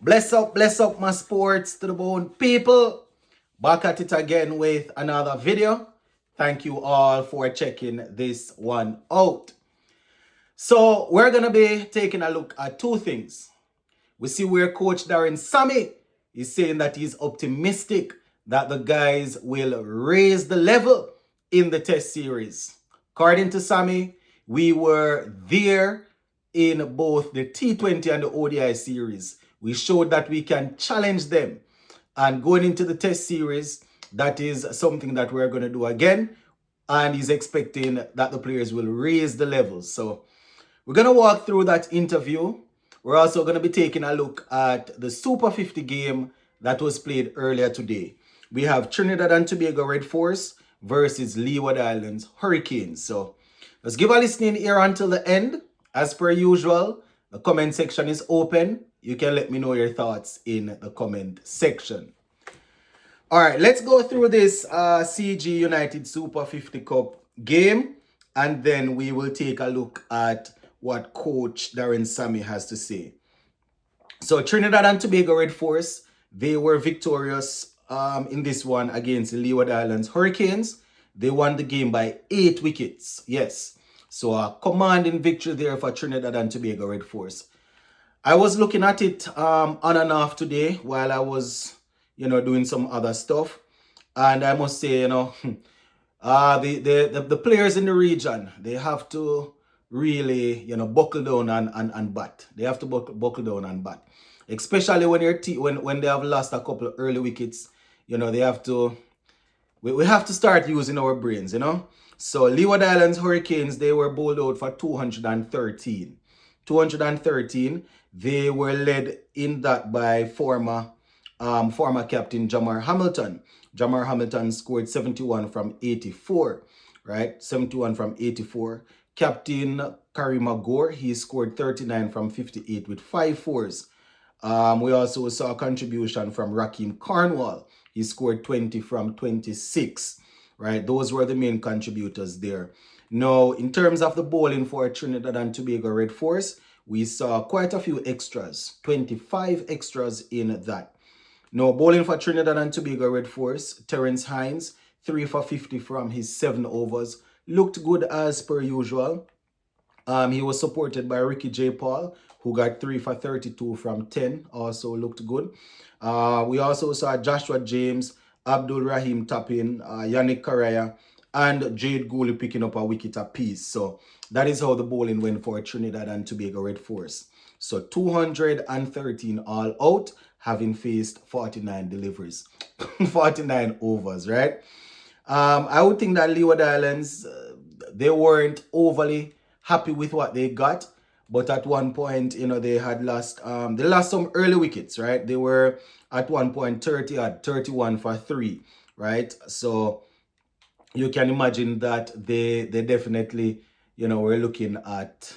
Bless up my sports to the bone people. Back at it again with another video. Thank you all for checking this one out. So we're going to be taking a look at two things. We see where Coach Darren Sammy is saying that he's optimistic that the guys will raise the level in the test series. According to Sammy, we were there in both the T20 and the ODI series. We showed that we can challenge them. And going into the test series, that is something that we're going to do again. And he's expecting that the players will raise the levels. So we're going to walk through that interview. We're also going to be taking a look at the Super 50 game that was played earlier today. We have Trinidad and Tobago Red Force versus Leeward Islands Hurricanes. So let's give a listening here until the end. As per usual, the comment section is open. You can let me know your thoughts in the comment section. All right, let's go through this CG United Super 50 Cup game, and then we will take a look at what Coach Darren Sammy has to say. So Trinidad and Tobago Red Force, they were victorious in this one against the Leeward Islands Hurricanes. They won the game by 8 wickets. Yes. So a commanding victory there for Trinidad and Tobago Red Force. I was looking at it on and off today while I was, doing some other stuff. And I must say, the players in the region, they have to really, buckle down and bat. They have to buckle down and bat. Especially when they have lost a couple of early wickets, they have to, we have to start using our brains, So Leeward Islands Hurricanes, they were bowled out for 213. 213. They were led in that by former captain Jamar Hamilton. Jamar Hamilton scored 71 from 84, right? 71 from 84. Captain Karim Agor, he scored 39 from 58 with 5 fours. We also saw a contribution from Rakeem Cornwall. He scored 20 from 26, right? Those were the main contributors there. Now, in terms of the bowling for Trinidad and Tobago Red Force, we saw quite a few extras, 25 extras in that. Now, bowling for Trinidad and Tobago Red Force, Terence Hines, 3 for 50 from his 7 overs. Looked good as per usual. He was supported by Ricky J. Paul, who got 3 for 32 from 10. Also looked good. We also saw Joshua James, Abdul Rahim tapping, Yannick Correa, and Jade Gooley picking up a wicket apiece. So that is how the bowling went for Trinidad and Tobago Red Force. So 213 all out, having faced 49 deliveries, 49 overs, right? I would think that Leeward Islands, they weren't overly happy with what they got. But at one point, they had lost, they lost some early wickets, right? They were at one point 31 for 3, right? So you can imagine that they definitely, were looking at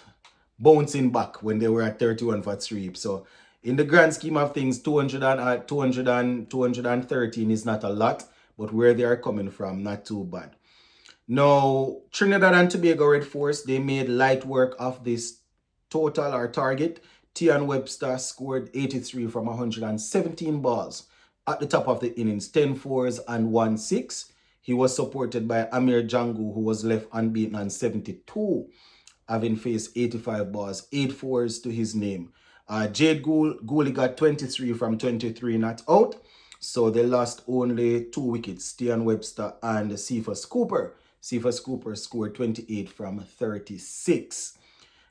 bouncing back when they were at 31 for 3. So in the grand scheme of things, 213 is not a lot, but where they are coming from, not too bad. Now, Trinidad and Tobago Red Force, they made light work of this total or target. Tian Webster scored 83 from 117 balls at the top of the innings, 10 fours and 1 6. He was supported by Amir Jangu, who was left unbeaten on 72, having faced 85 balls, 8 fours to his name. Jade Gooley got 23 from 23 not out. So they lost only 2 wickets, Tian Webster and Cephas Cooper. Cephas Cooper scored 28 from 36.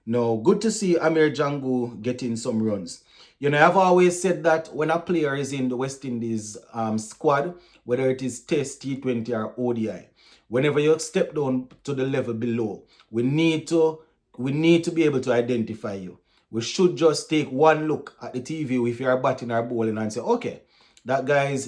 Now, good to see Amir Jangu getting some runs. I've always said that when a player is in the West Indies squad, whether it is Test, T20 or ODI, whenever you step down to the level below, we need to be able to identify you. We should just take one look at the TV if you're batting or bowling and say, okay, that guy is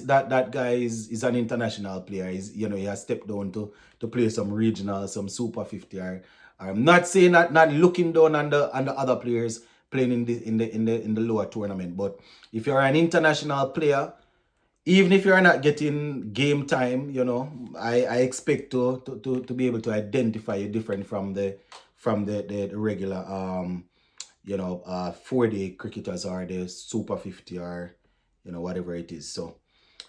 an international player. He has stepped down to play some regional, some Super 50. I'm not saying that, not looking down on the other players playing in the lower tournament. But if you're an international player, even if you're not getting game time, I expect to be able to identify you different from the regular 4-day cricketers or the Super 50 or, whatever it is. So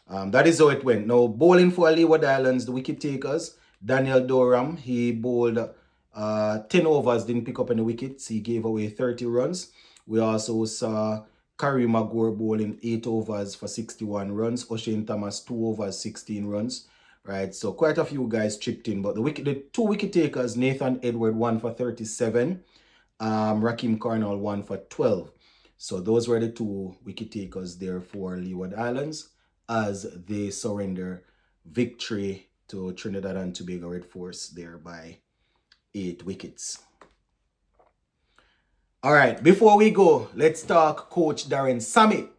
that is how it went. Now, bowling for Leeward Islands, the wicket takers, Daniel Doram, he bowled 10 overs, didn't pick up any wickets. He gave away 30 runs. We also saw Kareem Agor bowling 8 overs for 61 runs. O'Shane Thomas 2 overs, 16 runs. Right, so quite a few guys chipped in. But the 2 wicket takers, Nathan Edward 1 for 37. Raheem Cornell 1 for 12. So those were the 2 wicket takers there for Leeward Islands as they surrender victory to Trinidad and Tobago Red Force there by 8 wickets. All right, before we go, let's talk Coach Darren Sammy.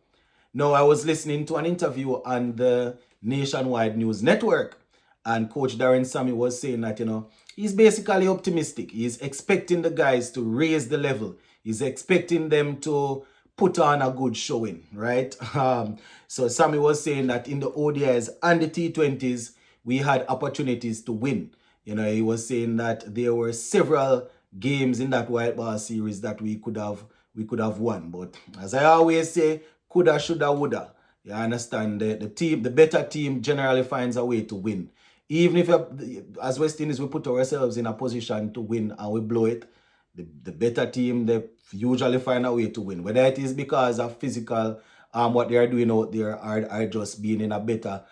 Now, I was listening to an interview on the Nationwide News Network, and Coach Darren Sammy was saying that, he's basically optimistic. He's expecting the guys to raise the level. He's expecting them to put on a good showing, right? So Sammy was saying that in the ODIs and the T20s, we had opportunities to win. He was saying that there were several games in that white ball series that we could have won. But as I always say, coulda, shoulda, woulda. You understand? The better team generally finds a way to win. Even if, as West Indies, we put ourselves in a position to win and we blow it, the better team, they usually find a way to win. Whether it is because of physical, what they are doing out there, are just being in a better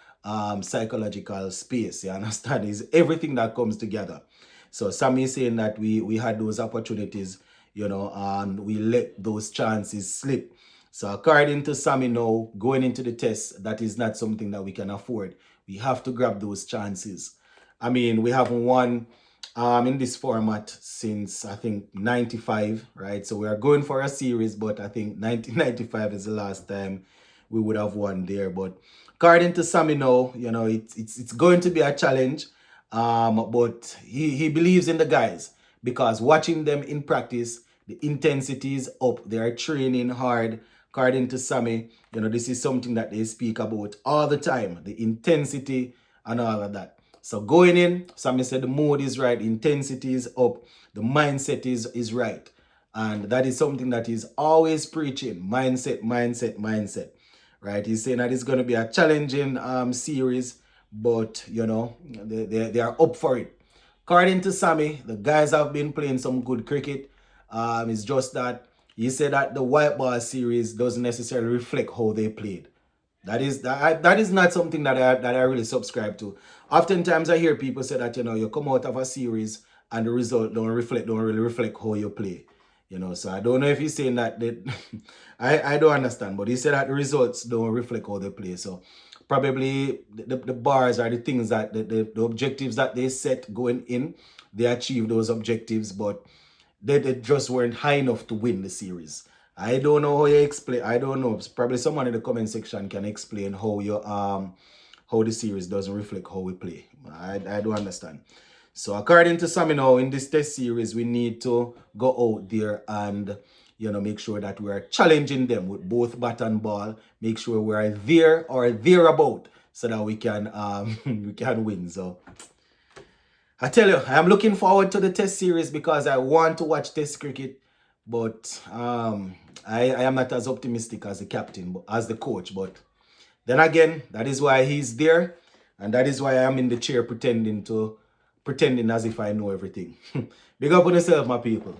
psychological space. You understand? It's everything that comes together. So Sammy is saying that we had those opportunities, and we let those chances slip. So according to Sammy now, going into the test, that is not something that we can afford. We have to grab those chances. I mean, we haven't won in this format since, I think, 95, right? So we are going for a series, but I think 1995 is the last time we would have won there. But according to Sammy now, it's going to be a challenge. But he believes in the guys because watching them in practice, the intensity is up. They are training hard. According to Sammy, this is something that they speak about all the time, the intensity and all of that. So going in, Sammy said the mood is right, the intensity is up, the mindset is right. And that is something that he's always preaching, mindset. Right? He's saying that it's going to be a challenging series, but, they are up for it. According to Sammy, the guys have been playing some good cricket. It's just that he said that the white ball series doesn't necessarily reflect how they played. That is not something that I really subscribe to. Oftentimes I hear people say that, you come out of a series and the result don't really reflect how you play. So I don't know if he's saying that I don't understand, but he said that the results don't reflect how they play. So probably the bars are the things that the objectives that they set going in, they achieve those objectives, but they just weren't high enough to win the series. I don't know how you explain. I don't know. Probably someone in the comment section can explain how how the series doesn't reflect how we play. I don't understand. So according to Sammy now, in this test series, we need to go out there and make sure that we are challenging them with both bat and ball. Make sure we are there or thereabout so that we can we can win. So I tell you, I am looking forward to the test series because I want to watch test cricket. But I am not as optimistic as the captain, as the coach. But then again, that is why he's there. And that is why I'm in the chair pretending as if I know everything. Big up on yourself, my people.